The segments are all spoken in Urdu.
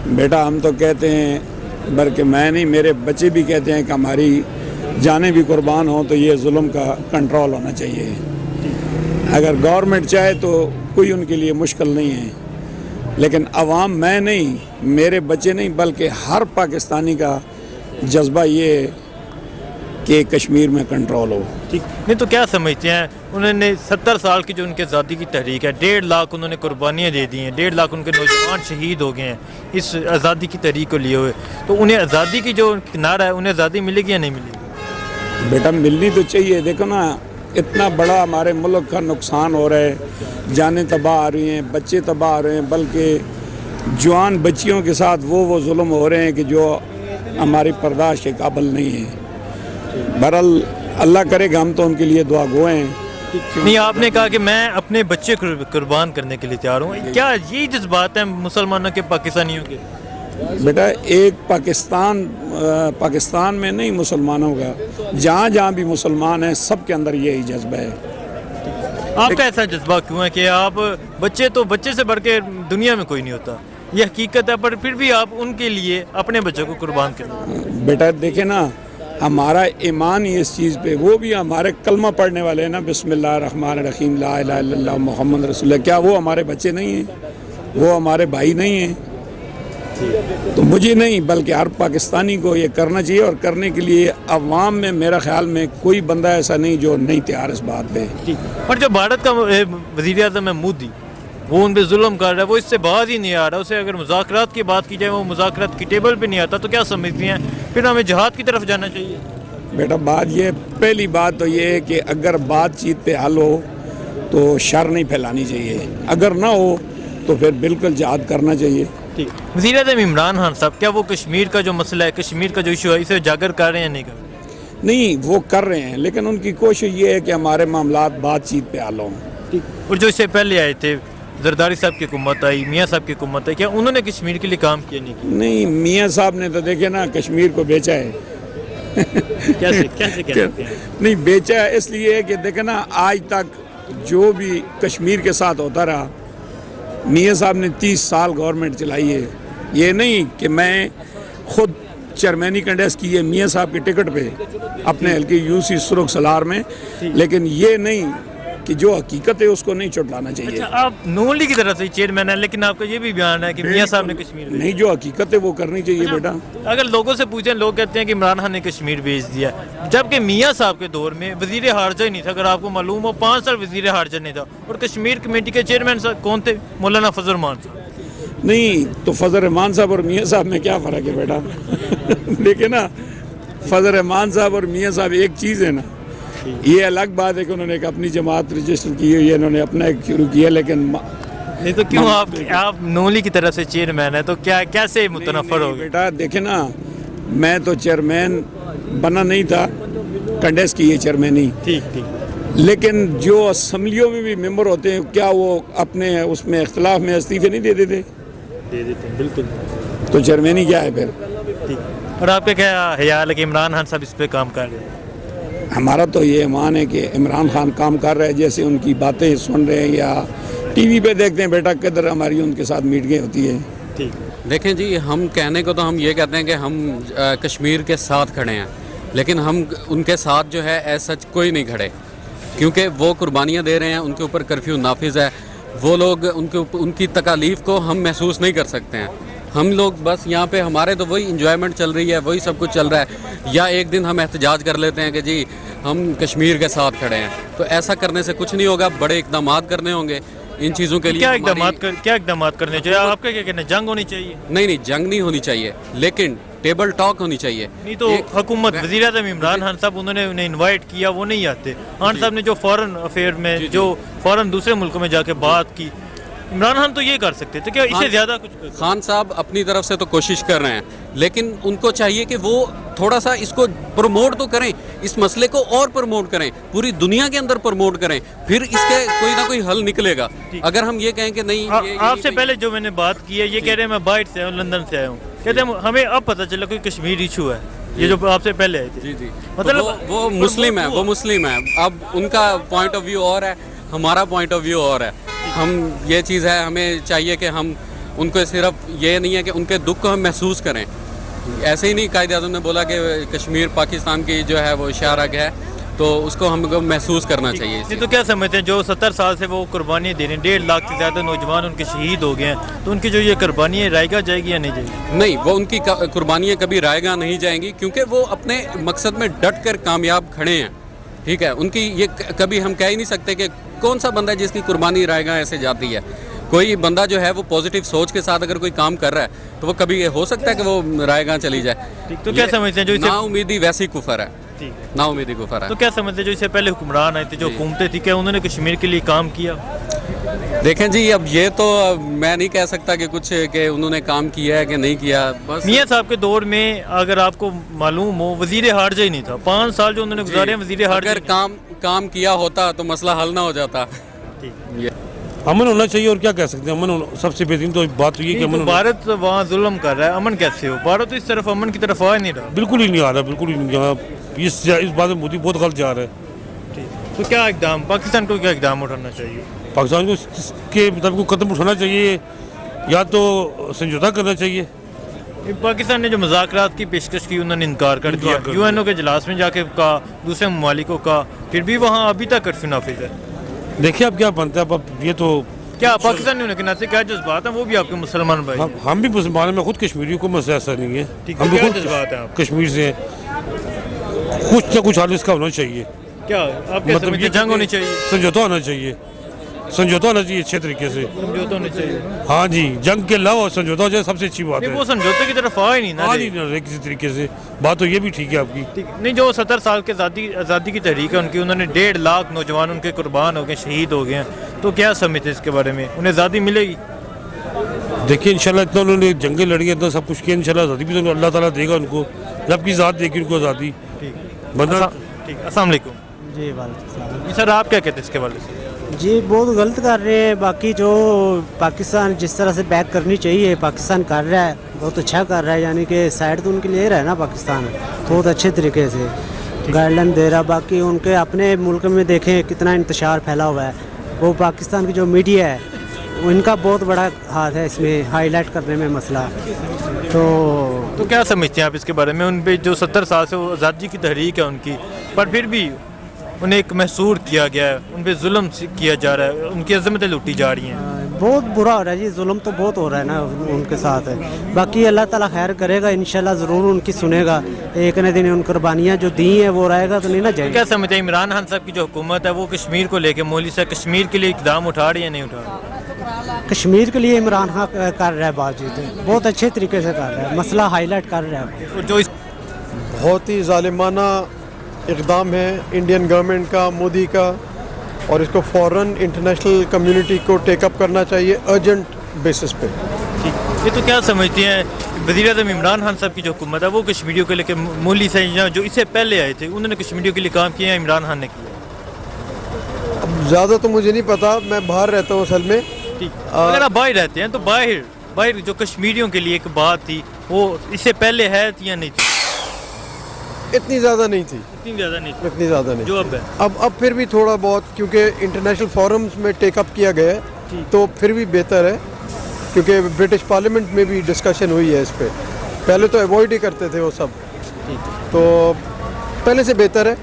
بیٹا ہم تو کہتے ہیں، بلکہ میں نہیں، میرے بچے بھی کہتے ہیں کہ ہماری جانیں بھی قربان ہوں تو یہ ظلم کا کنٹرول ہونا چاہیے. اگر گورنمنٹ چاہے تو کوئی ان کے لیے مشکل نہیں ہے، لیکن عوام، میں نہیں، میرے بچے نہیں، بلکہ ہر پاکستانی کا جذبہ یہ ہے کہ کشمیر میں کنٹرول ہو. نہیں تو کیا سمجھتے ہیں، انہوں نے 70 سال کی جو ان کے آزادی کی تحریک ہے، 1.5 لاکھ انہوں نے قربانیاں دے دی ہیں، 1.5 لاکھ ان کے نوجوان شہید ہو گئے ہیں اس آزادی کی تحریک کو لیے ہوئے، تو انہیں آزادی کی جو کنارہ ہے انہیں آزادی ملے گی یا نہیں ملے گی؟ بیٹا ملنی تو چاہیے. دیکھو نا، اتنا بڑا ہمارے ملک کا نقصان ہو رہا ہے، جانیں تباہ آ رہی ہیں، بچے تباہ آ رہے ہیں، بلکہ جوان بچیوں کے ساتھ وہ ظلم ہو رہے ہیں کہ جو ہماری برداشت کے قابل نہیں ہے. بہرحال اللہ کرے گا، ہم تو ان کے لیے دعا گو ہیں. نہیں، آپ نے کہا کہ میں اپنے بچے قربان کرنے کے لیے تیار ہوں، کیا یہی جذبات ہیں مسلمانوں کے، پاکستانیوں کے؟ بیٹا ایک پاکستان میں نہیں، مسلمانوں کا جہاں جہاں بھی مسلمان ہیں سب کے اندر یہی جذبہ ہے. آپ کا ایسا جذبہ کیوں ہے کہ آپ بچے سے بڑھ کے دنیا میں کوئی نہیں ہوتا، یہ حقیقت ہے، پر پھر بھی آپ ان کے لیے اپنے بچوں کو قربان کریں؟ بیٹا دیکھیں نا، ہمارا ایمان ہی اس چیز پہ، وہ بھی ہمارے کلمہ پڑھنے والے ہیں نا، بسم اللہ الرحمن الرحیم، لا الہ الا اللہ محمد رسول اللہ. کیا وہ ہمارے بچے نہیں ہیں؟ وہ ہمارے بھائی نہیں ہیں؟ تو مجھے نہیں، بلکہ ہر پاکستانی کو یہ کرنا چاہیے، اور کرنے کے لیے عوام میں میرا خیال میں کوئی بندہ ایسا نہیں جو نہیں تیار اس بات پہ. اور جو بھارت کا وزیر اعظم ہے مودی، وہ ان پہ ظلم کر رہا ہے، وہ اس سے باز ہی نہیں آ رہا. اسے اگر مذاکرات کی بات کی جائے وہ مذاکرات کی ٹیبل پہ نہیں آتا، تو کیا سمجھتی ہیں پھر ہمیں جہاد کی طرف جانا چاہیے؟ بیٹا پہلی بات تو یہ ہے کہ اگر بات چیت پہ حل ہو تو شر نہیں پھیلانی چاہیے، اگر نہ ہو تو پھر بالکل جہاد کرنا چاہیے. وزیر اعظم عمران خان صاحب، کیا وہ کشمیر کا جو مسئلہ ہے، کشمیر کا جو ایشو ہے، اسے اجاگر کر رہے ہیں یا نہیں کر رہے؟ نہیں، وہ کر رہے ہیں، لیکن ان کی کوشش یہ ہے کہ ہمارے معاملات بات چیت پہ حل ہوں. اور جو اس سے پہلے آئے تھے، زرداری صاحب کی حکومت آئی، میاں صاحب کی حکومت آئی، کیا انہوں نے کشمیر کے لیے کام کیا نہیں کیا؟ نہیں، میاں صاحب نے تو دیکھے نا کشمیر کو بیچا ہے. کیسے کہہ سکتے ہیں؟ نہیں، بیچا ہے اس لیے کہ دیکھیں نا، آج تک جو بھی کشمیر کے ساتھ ہوتا رہا، میاں صاحب نے 30 سال گورنمنٹ چلائی ہے. یہ نہیں کہ میں خود چیئرمینی کنٹیسٹ کی ہے میاں صاحب کے ٹکٹ پہ اپنے حلقے UC سرخ سالار میں، لیکن یہ نہیں کہ جو حقیقت ہے اس کو نہیں چٹلانا چاہیے. آپ نون لیگ کی طرف سے چیئرمین ہیں، لیکن آپ کا یہ بھی بیان ہے کہ میاں صاحب نے کشمیر نہیں، جو حقیقت ہے وہ کرنی چاہیے. بیٹا اگر لوگوں سے پوچھیں، لوگ کہتے ہیں کہ عمران خان نے کشمیر بھیج دیا، جبکہ میاں صاحب کے دور میں وزیر خارجہ ہی نہیں تھا. اگر آپ کو معلوم ہو، 5 سال وزیر خارجہ نہیں تھا، اور کشمیر کمیٹی کے چیئرمین کون تھے؟ مولانا فضل الرحمان صاحب. نہیں، تو فضل الرحمان صاحب اور میاں صاحب میں کیا فرق ہے بیٹا؟ دیکھیں نا، فضل الرحمان صاحب اور میاں صاحب ایک چیز ہے نا. یہ الگ بات ہے کہ انہوں نے ایک اپنی جماعت رجسٹر کی ہوئی ہے، انہوں نے اپنا ایک شروع کیا، لیکن نہیں تو کیوں آپ نون لیگ کی طرف سے چیئرمین ہیں، تو کیسے متنفر ہو گئے؟ بیٹا دیکھیں نا، میں تو چیئرمین بنا نہیں تھا، کنٹیسٹ کی ہے چیئرمینی. ٹھیک. لیکن جو اسمبلیوں میں بھی ممبر ہوتے ہیں، کیا وہ اپنے اس میں اختلاف میں استعفے نہیں دے دیتے؟ دے دیتے ہیں، بالکل. تو چیئرمینی کیا ہے پھر؟ اور آپ کا کیا خیال ہے کہ عمران خان صاحب اس پہ کام کر رہے ہیں؟ ہمارا تو یہ ایمان ہے کہ عمران خان کام کر رہے ہیں، جیسے ان کی باتیں سن رہے ہیں یا ٹی وی پہ دیکھتے ہیں. بیٹا کدھر ہماری ان کے ساتھ میٹنگیں ہوتی ہے. دیکھیں جی، ہم کہنے کو تو ہم یہ کہتے ہیں کہ ہم کشمیر کے ساتھ کھڑے ہیں، لیکن ہم ان کے ساتھ جو ہے ایز سچ کوئی نہیں کھڑے، کیونکہ وہ قربانیاں دے رہے ہیں، ان کے اوپر کرفیو نافذ ہے. وہ لوگ ان کی تکالیف کو ہم محسوس نہیں کر سکتے ہیں. ہم لوگ بس یہاں پہ ہمارے تو وہی انجوائمنٹ چل رہی ہے، وہی سب کچھ چل رہا ہے. یا ایک دن ہم احتجاج کر لیتے ہیں کہ جی ہم کشمیر کے ساتھ کھڑے ہیں، تو ایسا کرنے سے کچھ نہیں ہوگا. بڑے اقدامات کرنے ہوں گے ان چیزوں کے لیے. کیا اقدامات کرنے چاہیے؟ آپ کا کیا کہنا ہے؟ جنگ ہونی چاہیے؟ نہیں، جنگ نہیں ہونی چاہیے، لیکن ٹیبل ٹاک ہونی چاہیے. نہیں تو حکومت، وزیر اعظم عمران خان صاحب، انہوں نے انہیں انوائٹ کیا، وہ نہیں آتے. خان صاحب نے جو فورن افیئر میں جو فورن دوسرے ملکوں میں جا کے بات کی، عمران خان تو یہ کر سکتے تھے، کیا اس سے زیادہ کچھ؟ خان صاحب اپنی طرف سے تو کوشش کر رہے ہیں، لیکن ان کو چاہیے کہ وہ تھوڑا سا اس کو پروموٹ تو کریں، اس مسئلے کو اور پروموٹ کریں، پوری دنیا کے اندر پروموٹ کریں، پھر اس کے کوئی نہ کوئی حل نکلے گا. اگر ہم یہ کہیں کہ نہیں، آپ سے پہلے جو میں نے بات کی ہے، یہ کہہ رہے ہیں میں باہر سے آیا ہوں، لندن سے آیا ہوں، کہتے ہیں ہمیں اب پتہ چلا کوئی کشمیر ایشو ہے. یہ جو آپ سے پہلے آئے تھے، جی مطلب وہ مسلم ہے. اب ان کا پوائنٹ آف ویو اور ہے، ہمارا پوائنٹ آف ویو اور ہے. ہم یہ چیز ہے، ہمیں چاہیے کہ ہم ان کو صرف یہ نہیں ہے کہ ان کے دکھ کو ہم محسوس کریں. ایسے ہی نہیں قائد اعظم نے بولا کہ کشمیر پاکستان کی جو ہے وہ شاہراہ ہے, تو اس کو ہم کو محسوس کرنا چاہیے. یہ تو کیا سمجھتے ہیں جو 70 سال سے وہ قربانیاں دے رہے ہیں, 1.5 لاکھ سے زیادہ نوجوان ان کے شہید ہو گئے ہیں, تو ان کی جو یہ قربانیاں رائے گاہ جائے گی یا نہیں جائے گی؟ نہیں, وہ ان کی قربانیاں کبھی رائے گاہ نہیں جائیں گی, کیونکہ وہ اپنے مقصد میں ڈٹ کر کامیاب کھڑے ہیں. ٹھیک ہے, ان کی یہ کبھی ہم کہہ ہی نہیں سکتے کہ کون سا بندہ ہے جس کی قربانی رائے گاہ ایسے جاتی ہے. کوئی بندہ جو ہے وہ پازیٹیو سوچ کے ساتھ اگر کوئی کام کر رہا ہے تو وہ کبھی ہو سکتا ہے کہ وہ رائے گاہ چلی جائے. تو کیا سمجھتے ہیں جو نا امیدی ویسی کفر ہے, نا امیدی کفر ہے. تو کیا سمجھتے ہیں جو اس سے پہلے حکمران آئے تھے, جو حکومتیں تھیں, کیا انہوں نے کشمیر کے لیے کام کیا؟ دیکھیں جی, اب یہ تو میں نہیں کہہ سکتا کہ کچھ کہ انہوں نے کام کیا ہے کہ نہیں کیا. بس میاں صاحب کے دور میں اگر آپ کو معلوم ہو وزیر خارجہ ہی نہیں تھا, 5 سال جو انہوں نے گزارے ہیں وزیر خارجہ. اگر کام کیا ہوتا تو مسئلہ حل نہ ہو جاتا. امن ہونا چاہیے, اور کیا کہہ سکتے ہیں. امن سب سے بہترین تو بات تو یہ کہ امن بھارت وہاں ظلم کر رہا ہے, امن کیسے ہو؟ بھارت تو اس طرف امن کی طرف آ نہیں رہا. بالکل ہی نہیں آ رہا, بالکل ہی نہیں آ رہا. اس بات میں مودی بہت غلط جا رہا ہے. تو کیا اقدام پاکستان کو کیا اقدام اٹھانا چاہیے؟ پاکستان کو اس کے مطابق قدم اٹھانا چاہیے, یا تو سمجھوتا کرنا چاہیے. پاکستان نے جو مذاکرات کی پیشکش کی انہوں نے انکار کر دیا. UN کے اجلاس میں جا کے کہا, دوسرے ممالک کو کہا, پھر بھی وہاں ابھی تک کرفیو نافذ ہے. دیکھیے اب کیا بنتا ہے. اب یہ تو کیا پاکستان نے کہنا سے کیا جذبات ہیں, وہ بھی آپ کے مسلمان بھائی؟ ہم بھی مسلمان ہیں, میں خود کشمیری کو مسئلہ ایسا نہیں ہے. ہم بھی کیا خود جذبات ہیں آپ؟ کشمیر سے ہیں. کچھ نہ کچھ حال اس کا ہونا چاہیے. کیا آپ کیا سمجھتے ہیں جنگ ہونی چاہیے؟ سمجھوتا ہونا چاہیے, سمجھوتا ہونا چاہیے اچھے طریقے سے. سمجھوتا ہونا چاہیے. ہاں جی, جنگ کے علاوہ سمجھوتا ہو جائے سب سے اچھی بات ہے. وہ سمجھوتے کی طرف آئے نہیں نا کسی طریقے سے. بات تو یہ بھی ٹھیک ہے آپ کی. نہیں, جو 70 سال کے آزادی کی تحریک ہے ان کی, انہوں نے 1.5 لاکھ نوجوان ان کے قربان ہو گئے, شہید ہو گئے ہیں, تو کیا سمجھتے ہیں اس کے بارے میں, انہیں آزادی ملے گی؟ دیکھیے انشاءاللہ اتنا انہوں نے جنگیں لڑی ہیں, اتنا سب کچھ کیا, انشاءاللہ آزادی بھی تو اللہ تعالیٰ دے گا ان کو, جب کی ذات دے گی ان کو آزادی. بندہ ٹھیک. السلام علیکم. جی وعلیکم السلام. جی سر, آپ کیا کہتے ہیں اس کے بارے سے؟ جی بہت غلط کر رہے ہیں. باقی جو پاکستان جس طرح سے بیک کرنی چاہیے پاکستان کر رہا ہے, بہت اچھا کر رہا ہے. یعنی کہ سائڈ تو ان کے لے رہا ہے نا پاکستان, بہت اچھے طریقے سے گائیڈ لائن دے رہا. باقی ان کے اپنے ملک میں دیکھیں کتنا انتشار پھیلا ہوا ہے. وہ پاکستان کی جو میڈیا ہے ان کا بہت بڑا ہاتھ ہے اس میں ہائی لائٹ کرنے میں مسئلہ. تو کیا سمجھتے ہیں آپ اس کے بارے میں, ان پہ جو 70 سال سے وہ آزادی کی تحریک ہے ان کی, پر پھر بھی انہیں ایک محصور کیا گیا ہے, ان پہ ظلم کیا جا رہا ہے, ان کی عظمتیں لوٹی جا رہی ہیں. بہت برا ہو رہا ہے جی, ظلم تو بہت ہو رہا ہے نا ان کے ساتھ. باقی اللہ تعالیٰ خیر کرے گا, انشاءاللہ ضرور ان کی سنے گا. ایک نہ دن ان قربانیاں جو دی ہیں وہ رہے گا تو نہیں نہ جائے. کیا سمجھتے ہیں عمران خان صاحب کی جو حکومت ہے وہ کشمیر کو لے کے مولوی صاحب کشمیر کے لیے اقدام اٹھا رہی ہے نہیں اٹھا رہی؟ کشمیر کے لیے عمران خان کر رہا ہے بات چیت, بہت اچھے طریقے سے کر رہا ہے, مسئلہ ہائی لائٹ کر رہا ہے. جو بہت ہی ظالمانہ اقدام ہے انڈین گورنمنٹ کا, مودی کا, اور اس کو فوراً انٹرنیشنل کمیونٹی کو ٹیک اپ کرنا چاہیے ارجنٹ بیسس پہ. یہ تو کیا سمجھتے ہیں وزیر اعظم عمران خان صاحب کی جو حکومت ہے وہ کشمیریوں کے لے کے مولوی صاحب جو اس سے پہلے آئے تھے انہوں نے کشمیریوں کے لیے کام کیا ہے, عمران خان نے کیا؟ اب زیادہ تو مجھے نہیں پتا, میں باہر رہتا ہوں اصل میں. اگر آپ باہر رہتے ہیں تو باہر جو کشمیریوں کے لیے ایک بات تھی وہ اس سے پہلے ہے یا نہیں تھی؟ اتنی زیادہ نہیں تھی. اتنی زیادہ نہیں جو اب ہے. اب پھر بھی تھوڑا بہت, کیونکہ انٹرنیشنل فورمز میں ٹیک اپ کیا گیا ہے تو پھر بھی بہتر ہے, کیونکہ برٹش پارلیمنٹ میں بھی ڈسکشن ہوئی ہے اس پہ. پہلے تو ایوائڈ ہی کرتے تھے وہ سب, تو پہلے سے بہتر ہے,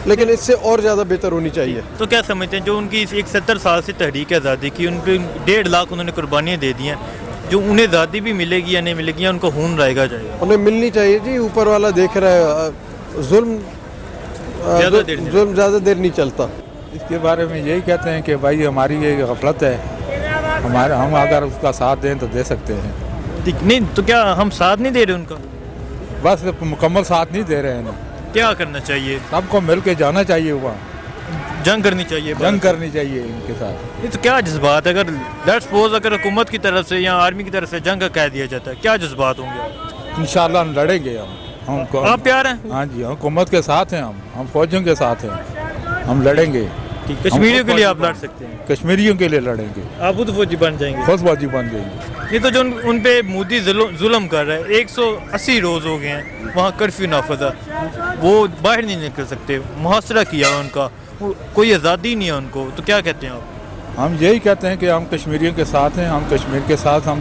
لیکن اس سے اور زیادہ بہتر ہونی چاہیے. تو کیا سمجھتے ہیں جو ان کی ایک 70 سال سے تحریک آزادی کی, ان پہ 1.5 لاکھ انہوں نے قربانیاں دے دی ہیں, جو انہیں آزادی بھی ملے گی یا نہیں ملے گی, یا ان کو خون رائے گا جائے گا؟ انہیں ملنی چاہیے جی, اوپر والا دیکھ رہا ہے. ظلم زیادہ دیر نہیں چلتا. اس کے بارے میں یہی کہتے ہیں کہ بھائی ہماری یہ غفلت ہے, ہم اگر اس کا ساتھ دیں تو دے سکتے ہیں. نہیں تو کیا ہم ساتھ نہیں دے رہے ان کا؟ بس مکمل ساتھ نہیں دے رہے ہیں. کیا کرنا چاہیے؟ سب کو مل کے جانا چاہیے, وہاں جنگ کرنی چاہیے, جنگ کرنی چاہیے ان کے ساتھ. یہ تو کیا جذبات, اگر لیٹس سپوز اگر حکومت کی طرف سے یا آرمی کی طرف سے جنگ کا کہہ دیا جاتا ہے, کیا جذبات ہوں گے؟ انشاءاللہ ہم لڑیں گے. آپ پیار ہیں؟ ہاں جی, ہم حکومت کے ساتھ ہیں, ہم فوجیوں کے ساتھ ہیں, ہم لڑیں گے. کشمیریوں کے لیے آپ لڑ سکتے ہیں؟ کشمیریوں کے لیے لڑیں گے. آپ خود فوجی بن جائیں گے؟ خود فوجی بن جائیں گے. یہ تو جو ان پہ مودی ظلم کر رہا ہے, 180 روز ہو گئے ہیں وہاں کرفیو نافذ ہے, وہ باہر نہیں نکل سکتے, محاصرہ کیا ان کا, کوئی آزادی نہیں ہے ان کو, تو کیا کہتے ہیں آپ؟ ہم یہی کہتے ہیں کہ ہم کشمیریوں کے ساتھ ہیں, ہم کشمیر کے ساتھ ہم